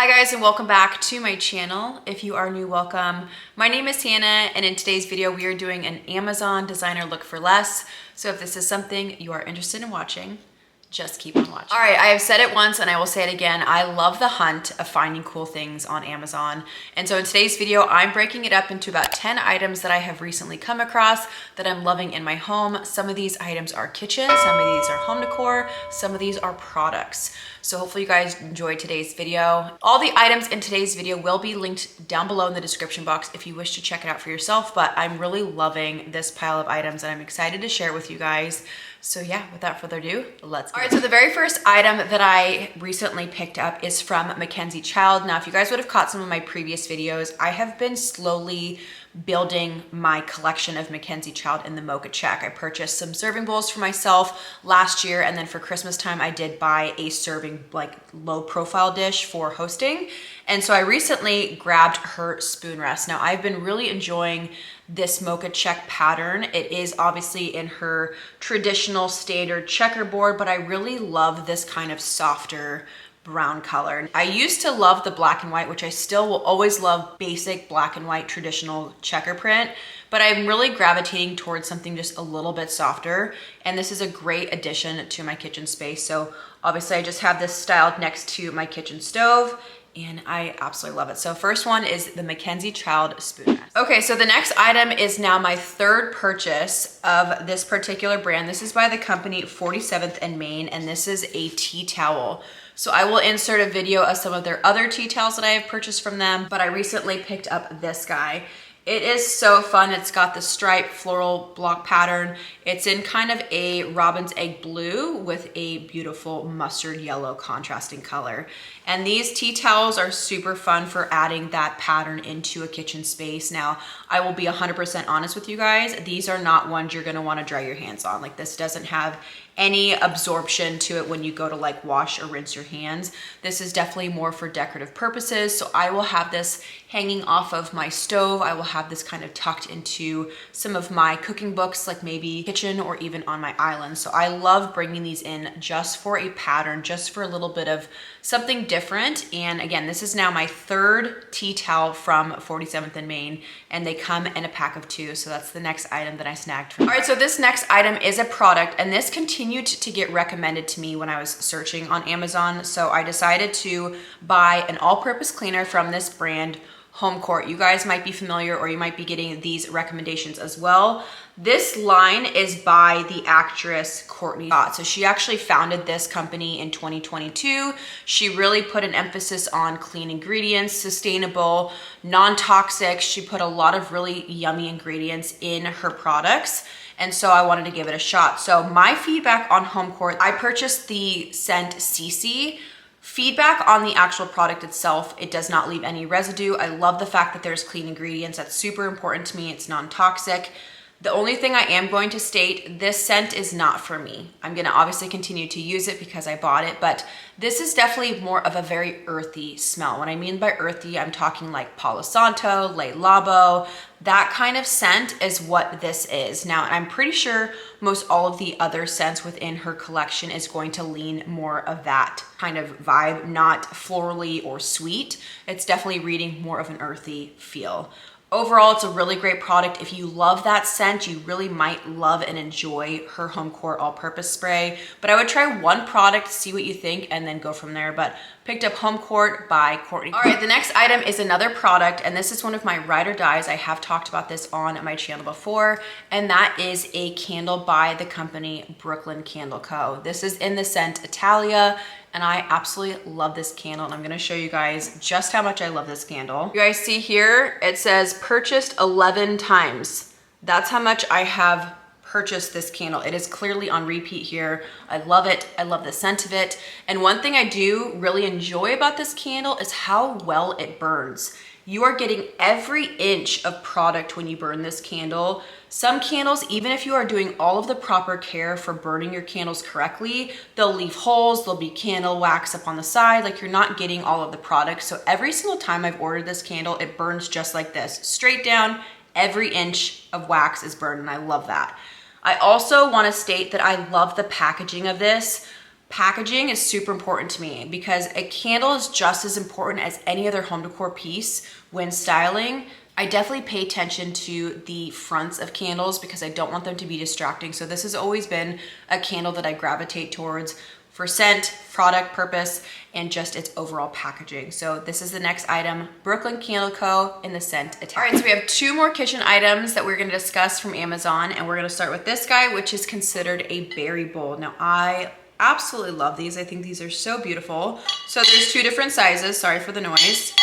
Hi guys, and welcome back to my channel. If you are new, welcome. My name is Hannah, and in today's video we are doing an Amazon designer look for less. So if this is something you are interested in watching, just keep on watching. All right, I have said it once and I will say it again. I love the hunt of finding cool things on Amazon. And so in today's video, I'm breaking it up into about 10 items that I have recently come across that I'm loving in my home. Some of these items are kitchen, some of these are home decor, some of these are products. So hopefully you guys enjoyed today's video. All the items in today's video will be linked down below in the description box if you wish to check it out for yourself, but I'm really loving this pile of items and I'm excited to share it with you guys. So yeah, without further ado, let's go. All right, so the very first item that I recently picked up is from Mackenzie Child. Now, if you guys would have caught some of my previous videos, I have been slowly building my collection of Mackenzie Child in the mocha check. I purchased some serving bowls for myself last year, and then for Christmas time, I did buy a serving, like low profile dish for hosting. And so I recently grabbed her spoon rest. Now, I've been really enjoying this mocha check pattern. It is obviously in her traditional standard checkerboard, but I really love this kind of softer brown color. I used to love the black and white, which I still will always love basic black and white traditional checker print, but I'm really gravitating towards something just a little bit softer. And this is a great addition to my kitchen space. So obviously I just have this styled next to my kitchen stove, and I absolutely love it. So first one is the Mackenzie Child spoon rest. Okay, so the next item is now my third purchase of this particular brand. This is by the company 47th and Main, and this is a tea towel. So I will insert a video of some of their other tea towels that I have purchased from them, but I recently picked up this guy. It is so fun. It's got the striped floral block pattern. It's in kind of a robin's egg blue with a beautiful mustard yellow contrasting color. And these tea towels are super fun for adding that pattern into a kitchen space. Now, I will be 100% honest with you guys. These are not ones you're gonna wanna dry your hands on. Like, this doesn't have any absorption to it when you go to like wash or rinse your hands. This is definitely more for decorative purposes. So I will have this hanging off of my stove. I will have this kind of tucked into some of my cooking books, like maybe kitchen or even on my island. So I love bringing these in just for a pattern, just for a little bit of something different. And again, this is now my third tea towel from 47th and Main, and they come in a pack of 2. So that's the next item that I snagged from. All right, so this next item is a product, and this continued to get recommended to me when I was searching on Amazon. So I decided to buy an all-purpose cleaner from this brand, Home Court. You guys might be familiar, or you might be getting these recommendations as well. This line is by the actress Courtney Scott. So she actually founded this company in 2022. She really put an emphasis on clean ingredients, sustainable, non-toxic. She put a lot of really yummy ingredients in her products. And so I wanted to give it a shot. So my feedback on Home Court, I purchased the scent CC. Feedback on the actual product itself, it does not leave any residue. I love the fact that there's clean ingredients. That's super important to me. It's non-toxic. The only thing I am going to state, this scent is not for me. I'm gonna obviously continue to use it because I bought it, but this is definitely more of a very earthy smell. What I mean by earthy, I'm talking like Palo Santo, Le Labo, that kind of scent is what this is. Now, I'm pretty sure most all of the other scents within her collection is going to lean more of that kind of vibe, not florally or sweet. It's definitely reading more of an earthy feel. Overall, it's a really great product. If you love that scent, you really might love and enjoy her Home Court all-purpose spray. But I would try one product, see what you think, and then go from there. But picked up Home Court by Courtney. All right, the next item is another product, and this is one of my ride or dies. I have talked about this on my channel before, and that is a candle by the company Brooklyn Candle Co. This is in the scent Italia, and I absolutely love this candle, and I'm gonna show you guys just how much I love this candle. You guys see here, it says purchased 11 times. That's how much I have purchased this candle. It is clearly on repeat here. I love it. I love the scent of it. And one thing I do really enjoy about this candle is how well it burns. You are getting every inch of product when you burn this candle. Some candles, even if you are doing all of the proper care for burning your candles correctly, they'll leave holes, there'll be candle wax up on the side, like you're not getting all of the product. So every single time I've ordered this candle, it burns just like this, straight down, every inch of wax is burned, and I love that. I also want to state that I love the packaging of this. Packaging is super important to me because a candle is just as important as any other home decor piece when styling. I definitely pay attention to the fronts of candles because I don't want them to be distracting. So this has always been a candle that I gravitate towards for scent, product purpose, and just its overall packaging. So this is the next item, Brooklyn Candle Co. in the scent Italian. All right, so we have 2 more kitchen items that we're gonna discuss from Amazon, and we're gonna start with this guy, which is considered a berry bowl. Now I absolutely love these. I think these are so beautiful. So there's 2 different sizes, sorry for the noise.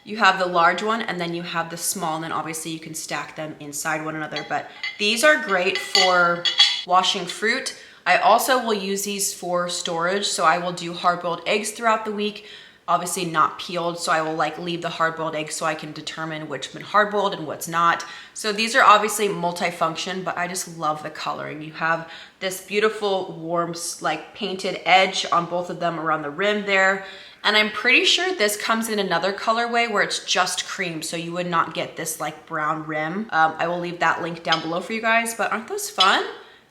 You have the large one and then you have the small, and then obviously you can stack them inside one another. But these are great for washing fruit. I also will use these for storage. So I will do hard-boiled eggs throughout the week, obviously not peeled. So I will like leave the hard-boiled eggs so I can determine which been hard-boiled and what's not. So these are obviously multi-function, but I just love the coloring. You have this beautiful warm like painted edge on both of them around the rim there. And I'm pretty sure this comes in another colorway where it's just cream, so you would not get this like brown rim. I will leave that link down below for you guys, but aren't those fun?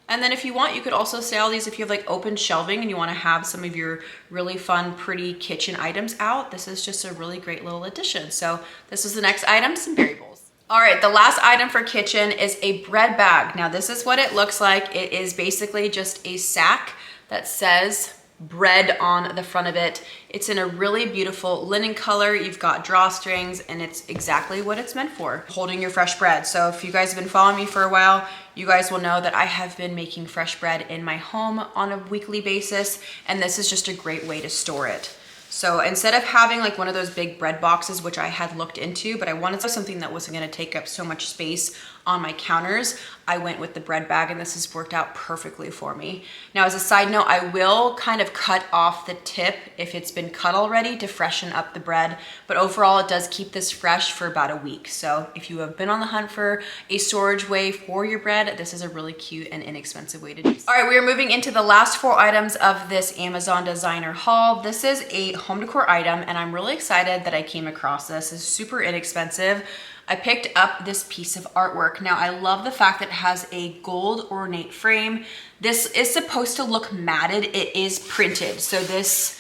And then if you want, you could also style these if you have like open shelving and you want to have some of your really fun, pretty kitchen items out. This is just a really great little addition. So this is the next item, some berry bowls. All right, the last item for kitchen is a bread bag. Now this is what it looks like. It is basically just a sack that says bread on the front of it. It's in a really beautiful linen color. You've got drawstrings and it's exactly what it's meant for, holding your fresh bread. So if you guys have been following me for a while, you guys will know that I have been making fresh bread in my home on a weekly basis, and this is just a great way to store it. So instead of having like one of those big bread boxes, which I had looked into, but I wanted something that wasn't gonna take up so much space on my counters, I went with the bread bag, and this has worked out perfectly for me. Now, as a side note, I will kind of cut off the tip if it's been cut already to freshen up the bread, but overall it does keep this fresh for about a week. So if you have been on the hunt for a storage way for your bread, this is a really cute and inexpensive way to do so. All right, we are moving into the last 4 items of this Amazon designer haul. This is a home decor item, and I'm really excited that I came across this. It's super inexpensive. I picked up this piece of artwork. Now, I love the fact that it has a gold ornate frame. This is supposed to look matted. It is printed. So this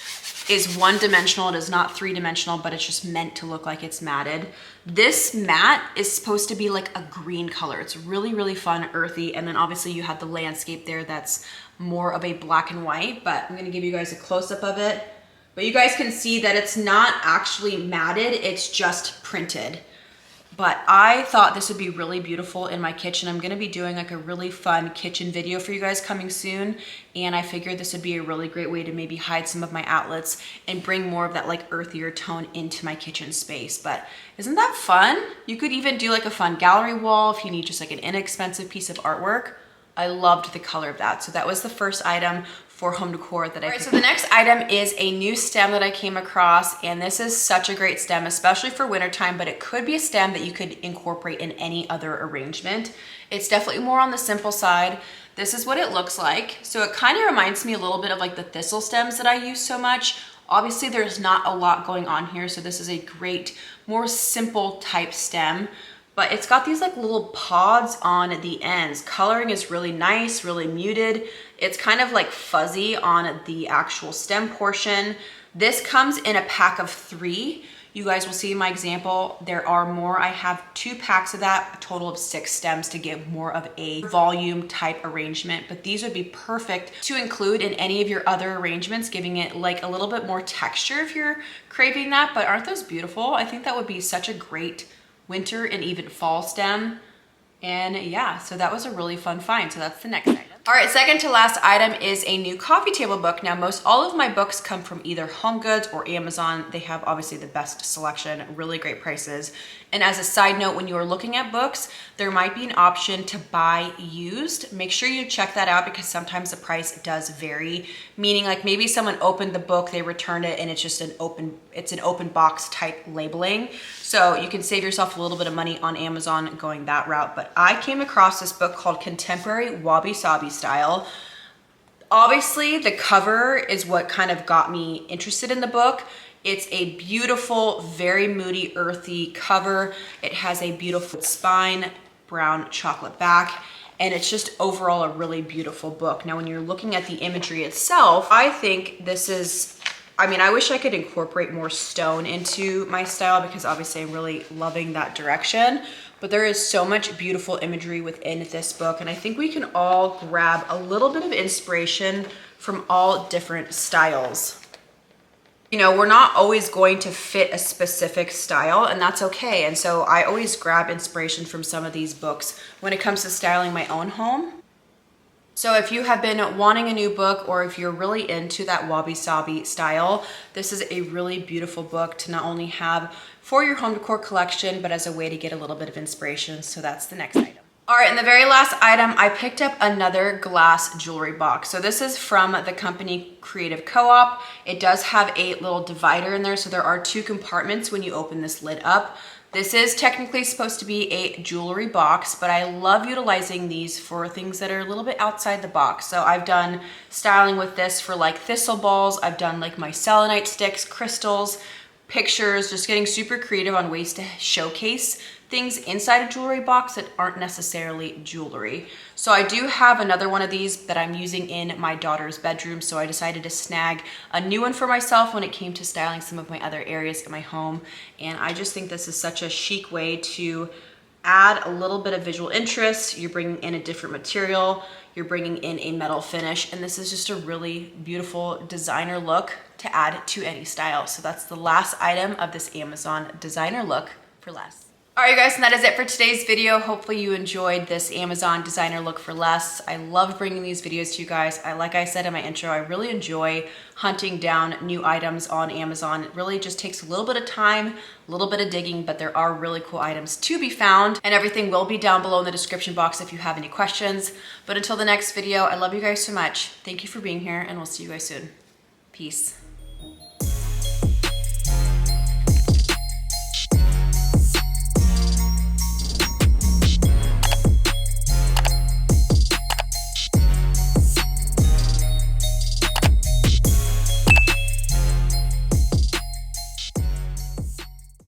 is 1-dimensional. It is not 3-dimensional, but it's just meant to look like it's matted. This mat is supposed to be like a green color. It's really, really fun, earthy. And then obviously you have the landscape there that's more of a black and white, but I'm gonna give you guys a close-up of it. But you guys can see that it's not actually matted, it's just printed. But I thought this would be really beautiful in my kitchen. I'm gonna be doing like a really fun kitchen video for you guys coming soon. And I figured this would be a really great way to maybe hide some of my outlets and bring more of that like earthier tone into my kitchen space. But isn't that fun? You could even do like a fun gallery wall if you need just like an inexpensive piece of artwork. I loved the color of that. So that was the first item for home decor that I picked. So the next item is a new stem that I came across, and this is such a great stem, especially for wintertime, but it could be a stem that you could incorporate in any other arrangement. It's definitely more on the simple side. This is what it looks like. So it kind of reminds me a little bit of like the thistle stems that I use so much. Obviously there's not a lot going on here, so this is a great, more simple type stem. But it's got these like little pods on the ends. Coloring is really nice, really muted. It's kind of like fuzzy on the actual stem portion. This comes in a pack of 3. You guys will see in my example, there are more. I have 2 packs of that, a total of 6 stems to give more of a volume type arrangement. But these would be perfect to include in any of your other arrangements, giving it like a little bit more texture if you're craving that. But aren't those beautiful? I think that would be such a great winter and even fall stem. And yeah, so that was a really fun find. So that's the next item. All right, second to last item is a new coffee table book. Now, most all of my books come from either HomeGoods or Amazon. They have obviously the best selection, really great prices. And as a side note, when you are looking at books, there might be an option to buy used. Make sure you check that out because sometimes the price does vary. Meaning like maybe someone opened the book, they returned it, and it's just an open box type labeling. So you can save yourself a little bit of money on Amazon going that route. But I came across this book called Contemporary Wabi Sabi Style. Obviously, the cover is what kind of got me interested in the book. It's a beautiful, very moody, earthy cover. It has a beautiful spine, brown chocolate back. and it's just overall a really beautiful book. Now, when you're looking at the imagery itself, I think this is, I mean, I wish I could incorporate more stone into my style because obviously I'm really loving that direction, but there is so much beautiful imagery within this book, and I think we can all grab a little bit of inspiration from all different styles. You know, we're not always going to fit a specific style, and that's okay. And so I always grab inspiration from some of these books when it comes to styling my own home. So if you have been wanting a new book, or if you're really into that wabi-sabi style, this is a really beautiful book to not only have for your home decor collection, but as a way to get a little bit of inspiration. So that's the next item. All right, and the very last item, I picked up another glass jewelry box. So this is from the company Creative Co-op. It does have a little divider in there, so there are 2 compartments when you open this lid up. This is technically supposed to be a jewelry box, but I love utilizing these for things that are a little bit outside the box. So I've done styling with this for like thistle balls. I've done like my selenite sticks, crystals, pictures, just getting super creative on ways to showcase things inside a jewelry box that aren't necessarily jewelry. So I do have another one of these that I'm using in my daughter's bedroom, so I decided to snag a new one for myself when it came to styling some of my other areas in my home. And I just think this is such a chic way to add a little bit of visual interest. You're bringing in a different material, you're bringing in a metal finish, and this is just a really beautiful designer look to add to any style. So that's the last item of this Amazon designer look for less. All right, you guys, and that is it for today's video. Hopefully you enjoyed this Amazon designer look for less. I love bringing these videos to you guys. Like I said in my intro, I really enjoy hunting down new items on Amazon. It really just takes a little bit of time, a little bit of digging, but there are really cool items to be found, and everything will be down below in the description box if you have any questions. But until the next video, I love you guys so much. Thank you for being here, and we'll see you guys soon. Peace.